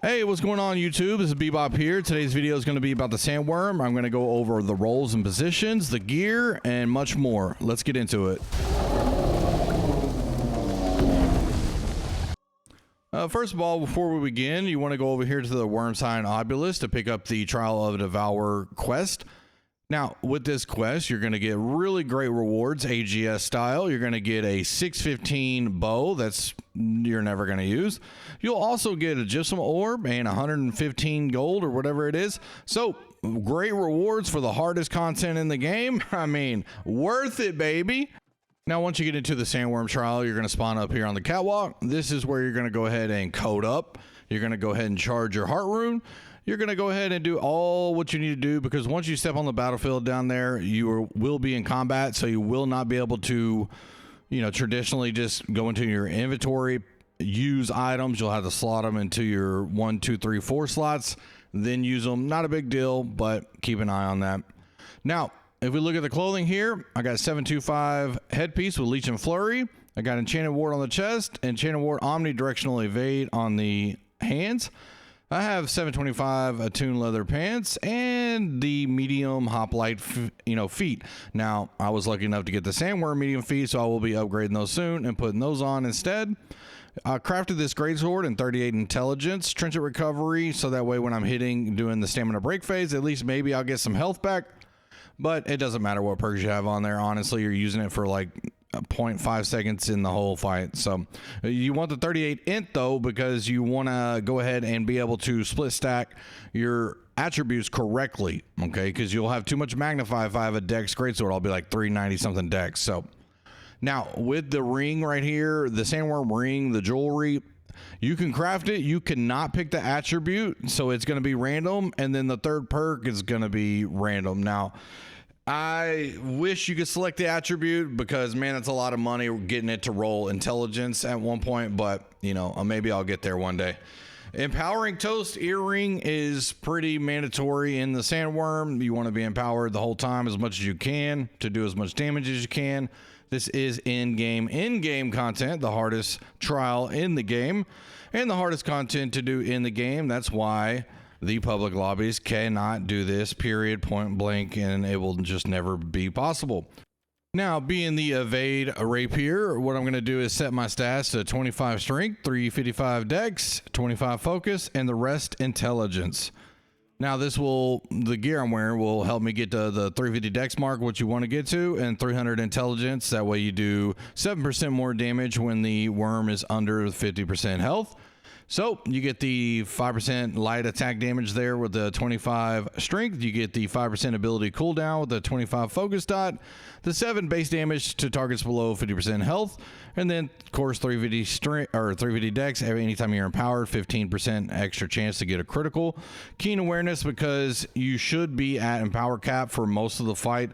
Hey, what's going on YouTube? This is Bebop here. Today's video is going to be about the sandworm. I'm going to go over the roles and positions, the gear, and much more. Let's get into it. First of all, before we begin, you want to go over here to the Worm Sign Obelisk to pick up the Trial of Devourer quest. Now, with this quest, you're going to get really great rewards, AGS style. You're going to get a 615 bow that's you're never going to use. You'll also get a gypsum orb and 115 gold or whatever it is. So, great rewards for the hardest content in the game. I mean, worth it, baby. Now, once you get into the sandworm trial, you're going to spawn up here on the catwalk. This is where you're going to go ahead and code up. You're going to go ahead and charge your heart rune. You're going to go ahead and do all what you need to do, because once you step on the battlefield down there, you will be in combat, so you will not be able to, traditionally just go into your inventory, use items. You'll have to slot them into your 1, 2, 3, 4 slots, then use them. Not a big deal, but keep an eye on that. Now, if we look at the clothing here, I got a 725 headpiece with Leech and Flurry. I got Enchanted Ward on the chest, Enchanted Ward Omnidirectional Evade on the hands. I have 725 attuned leather pants and the medium hoplite, feet. Now, I was lucky enough to get the sandworm medium feet, so I will be upgrading those soon and putting those on instead. I crafted this greatsword in 38 intelligence, trinket recovery, so that way when I'm doing the stamina break phase, at least maybe I'll get some health back. But it doesn't matter what perks you have on there. Honestly, you're using it for like 0.5 seconds in the whole fight. So you want the 38 int though, because you want to go ahead and be able to split stack your attributes correctly. Okay, because you'll have too much magnify. If I have a dex greatsword, I'll be like 390 something dex. So now with the ring right here, the sandworm ring, the jewelry, you can craft it. You cannot pick the attribute, so it's going to be random, and then the third perk is going to be random. Now, I wish you could select the attribute, because man, it's a lot of money getting it to roll intelligence at one point, but maybe I'll get there one day. Empowering Toast earring is pretty mandatory in the sandworm. You want to be empowered the whole time as much as you can to do as much damage as you can. This is in-game content, the hardest trial in the game, and the hardest content to do in the game. That's why the public lobbies cannot do this, period, point blank, and it will just never be possible. Now, being the evade rapier, what I'm going to do is set my stats to 25 strength, 355 dex, 25 focus, and the rest intelligence. Now, the gear I'm wearing will help me get to the 350 dex mark, which you want to get to, and 300 intelligence. That way you do 7% more damage when the worm is under 50% health. So you get the 5% light attack damage there with the 25 strength. You get the 5% ability cooldown with the 25 focus dot, the 7 base damage to targets below 50% health, and then of course 350 strength or 350 dex. Anytime you're empowered, 15% extra chance to get a critical. Keen awareness, because you should be at empower cap for most of the fight.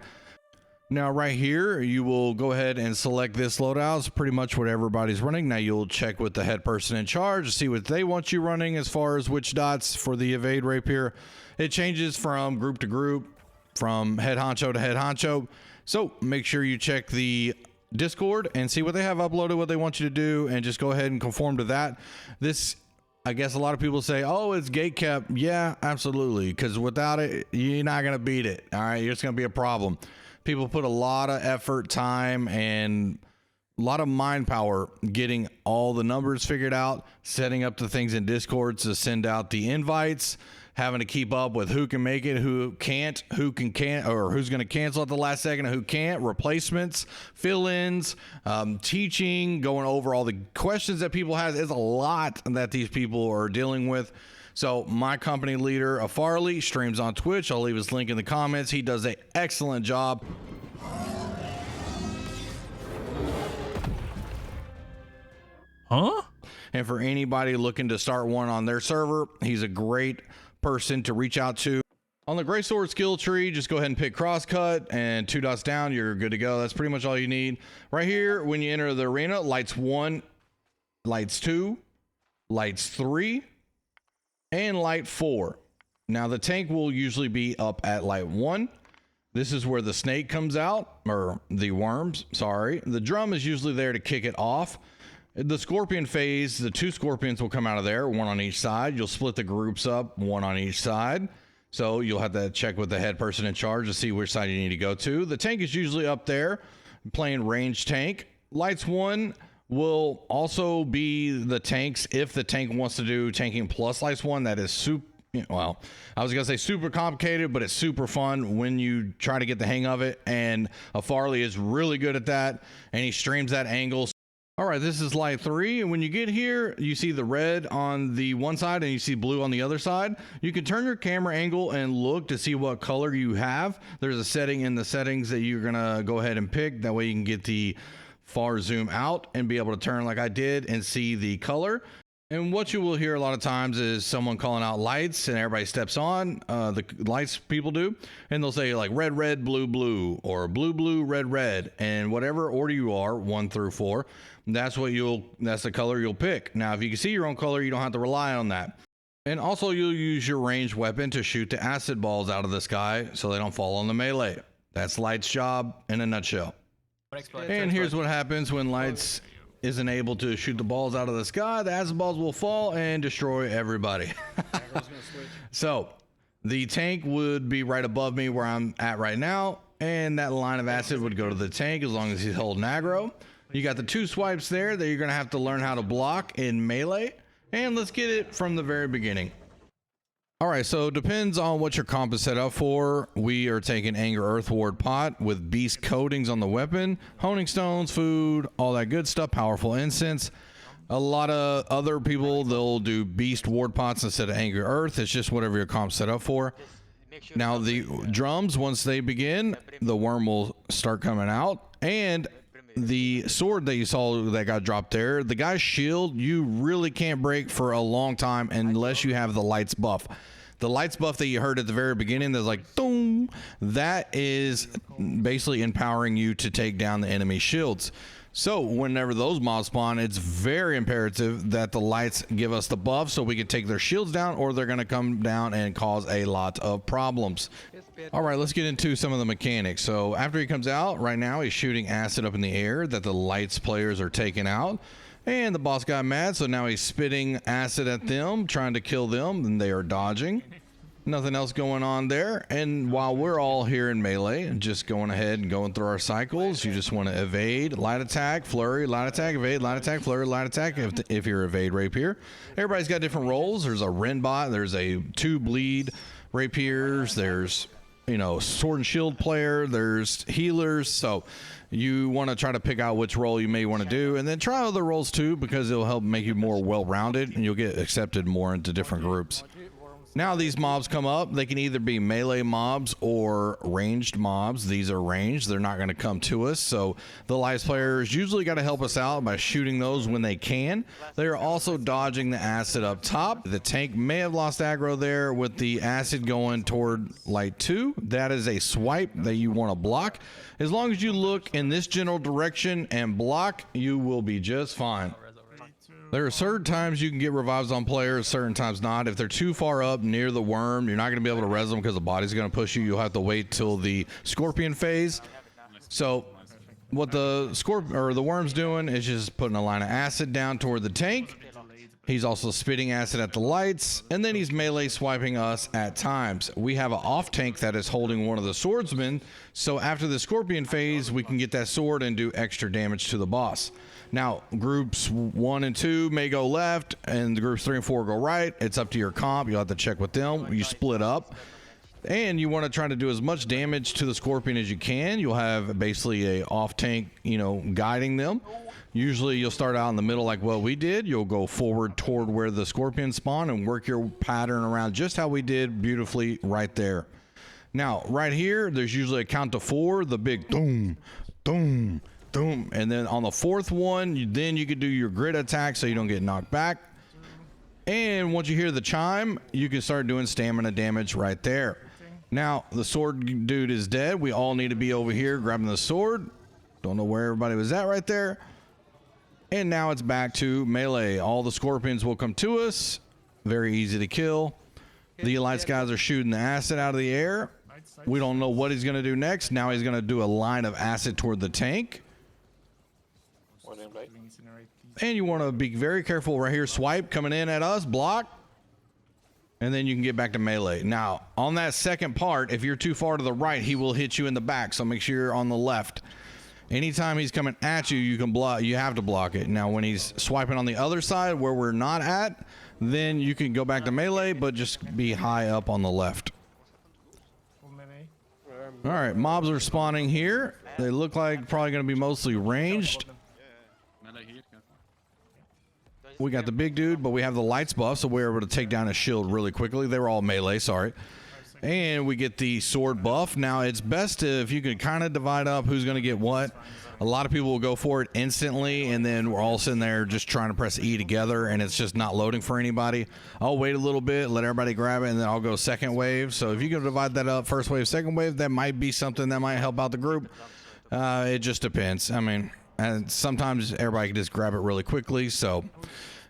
Now right here, you will go ahead and select this loadout. It's pretty much what everybody's running. Now you'll check with the head person in charge to see what they want you running as far as which dots for the evade rapier. It changes from group to group, from head honcho to head honcho. So make sure you check the Discord and see what they have uploaded, what they want you to do, and just go ahead and conform to that. This, I guess a lot of people say, oh, it's gate kept. Yeah, absolutely. Because without it, you're not going to beat it. All right, it's going to be a problem. People put a lot of effort, time, and a lot of mind power getting all the numbers figured out, setting up the things in Discord to send out the invites, having to keep up with who can make it, who can't, or who's going to cancel at the last second, and who can't, replacements, fill-ins, teaching, going over all the questions that people have. It's a lot that these people are dealing with. So my company leader, Farley, streams on Twitch. I'll leave his link in the comments. He does an excellent job. Huh? And for anybody looking to start one on their server, he's a great person to reach out to. On the greatsword skill tree, just go ahead and pick crosscut, and 2 dots down, you're good to go. That's pretty much all you need. Right here, when you enter the arena, lights 1, lights 2, lights 3, and light 4. Now the tank will usually be up at light 1. This is where the snake comes out, or the worms, sorry. The drum is usually there to kick it off. The scorpion phase, the 2 scorpions will come out of there, 1 on each side. You'll split the groups up, 1 on each side. So you'll have to check with the head person in charge to see which side you need to go to. The tank is usually up there playing range tank. Lights 1 will also be the tanks if the tank wants to do tanking plus lights 1. That is super, well, I was gonna say super complicated, but it's super fun when you try to get the hang of it. And a Farley is really good at that, and he streams that angle. All right, this is light 3, and when you get here, you see the red on the one side and you see blue on the other side. You can turn your camera angle and look to see what color you have. There's a setting in the settings that you're gonna go ahead and pick. That way you can get the far zoom out and be able to turn like I did and see the color. And what you will hear a lot of times is someone calling out lights, and everybody steps on, the lights people do, and they'll say like red, red, blue, blue, or blue, blue, red, red, and whatever order you are, 1 through 4, that's the color you'll pick. Now, if you can see your own color, you don't have to rely on that. And also you'll use your ranged weapon to shoot the acid balls out of the sky so they don't fall on the melee. That's Light's job in a nutshell. And here's what happens when Lights isn't able to shoot the balls out of the sky. The acid balls will fall and destroy everybody. So the tank would be right above me where I'm at right now, and that line of acid would go to the tank as long as he's holding aggro. You got the 2 swipes there that you're gonna have to learn how to block in melee, and let's get it from the very beginning. All right, so depends on what your comp is set up for. We are taking Anger Earthward Pot with beast coatings on the weapon, honing stones, food, all that good stuff, powerful incense. A lot of other people, they'll do beast ward pots instead of Anger Earth. It's just whatever your comp's set up for. Now the drums, once they begin, the worm will start coming out, and the sword that you saw that got dropped there, the guy's shield, you really can't break for a long time unless you have the lights buff. The lights buff that you heard at the very beginning, that's like boom, that is basically empowering you to take down the enemy shields. So whenever those mobs spawn, it's very imperative that the lights give us the buff so we can take their shields down, or they're going to come down and cause a lot of problems. All right, let's get into some of the mechanics. So after he comes out, right now he's shooting acid up in the air that the lights players are taking out. And the boss got mad, so now he's spitting acid at them, trying to kill them, and they are dodging. Nothing else going on there. And while we're all here in melee, just going ahead and going through our cycles, you just want to evade, light attack, flurry, light attack, evade, light attack, flurry, light attack, if you're evade rapier. Everybody's got different roles. There's a Ren bot, there's a 2 bleed rapiers, there's, you know, sword and shield player, there's healers. So you want to try to pick out which role you may want to do, and then try other roles too, because it'll help make you more well-rounded and you'll get accepted more into different groups. Now these mobs come up, they can either be melee mobs or ranged mobs. These are ranged, they're not going to come to us, so the lights players usually got to help us out by shooting those when they can. They are also dodging the acid up top. The tank may have lost aggro there with the acid going toward light 2. That is a swipe that you want to block. As long as you look in this general direction and block, you will be just fine. There are certain times you can get revives on players, certain times not. If they're too far up near the worm, you're not going to be able to res them because the body's going to push you. You'll have to wait till the scorpion phase. So what the worm's doing is just putting a line of acid down toward the tank. He's also spitting acid at the lights, and then he's melee swiping us at times. We have an off tank that is holding one of the swordsmen, so after the scorpion phase, we can get that sword and do extra damage to the boss. Now, groups 1 and 2 may go left, and the groups 3 and 4 go right. It's up to your comp. You'll have to check with them. You split up, and you want to try to do as much damage to the scorpion as you can. You'll have basically a off tank, you know, guiding them. Usually you'll start out in the middle like what we did. You'll go forward toward where the scorpions spawn and work your pattern around just how we did beautifully right there. Now, right here, there's usually a count to 4, the big boom, boom, boom. And then on the 4th one, you could do your grid attack so you don't get knocked back. And once you hear the chime, you can start doing stamina damage right there. Now, the sword dude is dead. We all need to be over here grabbing the sword. Don't know where everybody was at right there. And now it's back to melee. All the scorpions will come to us. Very easy to kill. The lights guys are shooting the acid out of the air. We don't know what he's going to do next. Now he's going to do a line of acid toward the tank. And you want to be very careful right here. Swipe coming in at us, block. And then you can get back to melee. Now, on that second part, if you're too far to the right, he will hit you in the back. So make sure you're on the left. Anytime he's coming at you, you can block. You have to block it. Now, when he's swiping on the other side where we're not at, then you can go back to melee, but just be high up on the left. All right, mobs are spawning here. They look like probably going to be mostly ranged. We got the big dude, but we have the lights buff, so we're able to take down his shield really quickly. They were all melee, sorry. And we get the sword buff. Now, it's best if you can kind of divide up who's going to get what. A lot of people will go for it instantly, and then we're all sitting there just trying to press E together, and it's just not loading for anybody. I'll wait a little bit, let everybody grab it, and then I'll go second wave. So if you can divide that up, first wave, second wave, that might be something that might help out the group. It just depends. I mean, and sometimes everybody can just grab it really quickly. So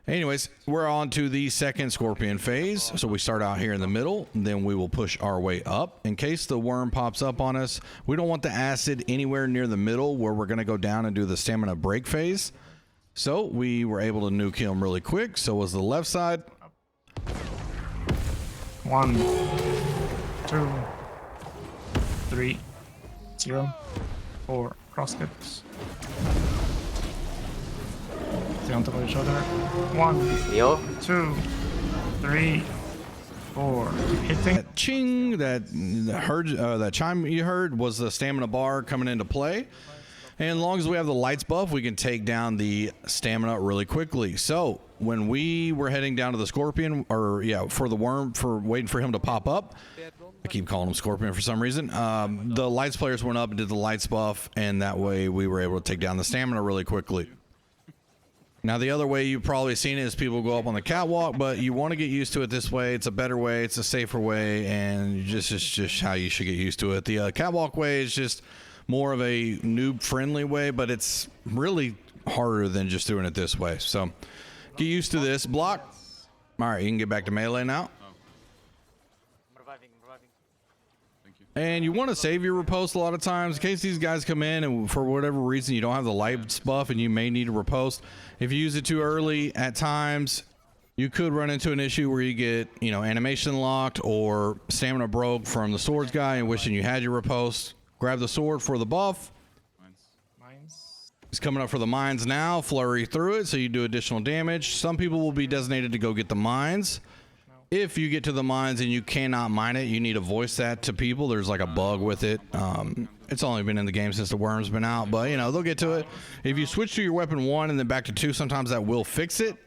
anyways, we're on to the second scorpion phase. So we start out here in the middle, then we will push our way up. In case the worm pops up on us, we don't want the acid anywhere near the middle where we're going to go down and do the stamina break phase. So we were able to nuke him really quick. So was the left side. 1, 2, 3, 0, 4 crosscuts. Stay on top of each other. 1, 2, 3, 4. Keep hitting. That ching, that chime you heard was the stamina bar coming into play. And as long as we have the lights buff, we can take down the stamina really quickly. So when we were heading down to the scorpion, or yeah, for the worm, for waiting for him to pop up, I keep calling him scorpion for some reason. The lights players went up and did the lights buff, and that way we were able to take down the stamina really quickly. Now, the other way you've probably seen it is people go up on the catwalk, but you want to get used to it this way. It's a better way. It's a safer way, and it's just how you should get used to it. The catwalk way is just more of a noob-friendly way, but it's really harder than just doing it this way. So get used to this. Block. All right, you can get back to melee now. And you want to save your riposte a lot of times in case these guys come in and for whatever reason you don't have the lights buff and you may need a riposte. If you use it too early at times, you could run into an issue where you get, you know, animation locked or stamina broke from the swords guy and wishing you had your riposte. Grab the sword for the buff. He's coming up for the mines now. Flurry through it so you do additional damage. Some people will be designated to go get the mines. If you get to the mines and you cannot mine it, you need to voice that to people. There's like a bug with it. It's only been in the game since the worm's been out, but you know, they'll get to it. If you switch to your weapon 1 and then back to 2, sometimes that will fix it.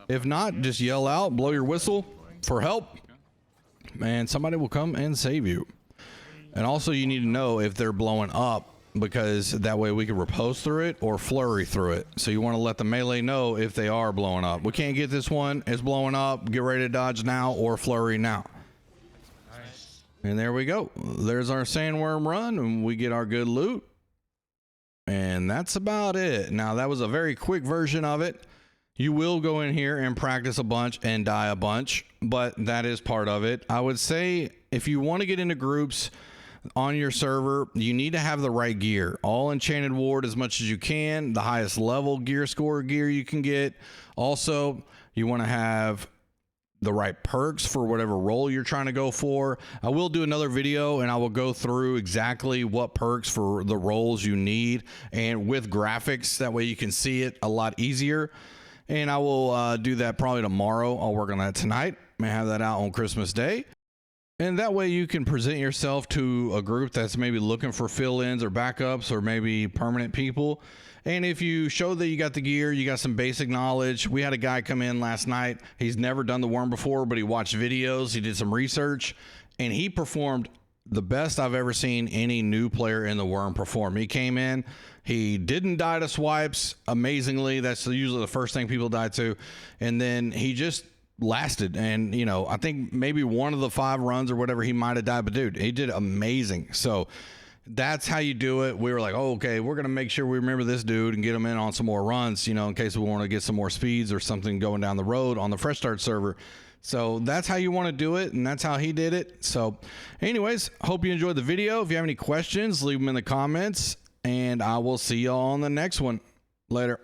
If not, just yell out, blow your whistle for help, and somebody will come and save you. And also you need to know if they're blowing up, because that way we can riposte through it or flurry through it. So you want to let the melee know if they are blowing up. We can't get this one. It's blowing up. Get ready to dodge now or flurry now. Nice. And there we go. There's our sandworm run, and we get our good loot. And that's about it. Now, that was a very quick version of it. You will go in here and practice a bunch and die a bunch, but that is part of it. I would say if you want to get into groups on your server, you need to have the right gear. All enchanted ward as much as you can, the highest level gear score gear you can get. Also, you want to have the right perks for whatever role you're trying to go for. I will do another video and I will go through exactly what perks for the roles you need, and with graphics, that way you can see it a lot easier. And I will do that probably tomorrow. I'll work on that tonight. May have that out on Christmas Day. And that way you can present yourself to a group that's maybe looking for fill-ins or backups or maybe permanent people. And if you show that you got the gear, you got some basic knowledge. We had a guy come in last night. He's never done the worm before, but he watched videos. He did some research, and he performed the best I've ever seen any new player in the worm perform. He came in, he didn't die to swipes amazingly. That's usually the first thing people die to. And then he just lasted, and you know, I think maybe one of the 5 runs or whatever he might have died, but dude, he did amazing. So that's how you do it. We were like, oh, okay, we're gonna make sure we remember this dude and get him in on some more runs, you know, in case we want to get some more speeds or something going down the road on the fresh start server. So that's how you want to do it, and that's how he did it. So anyways, hope you enjoyed the video. If you have any questions, leave them in the comments, and I will see y'all on the next one. Later.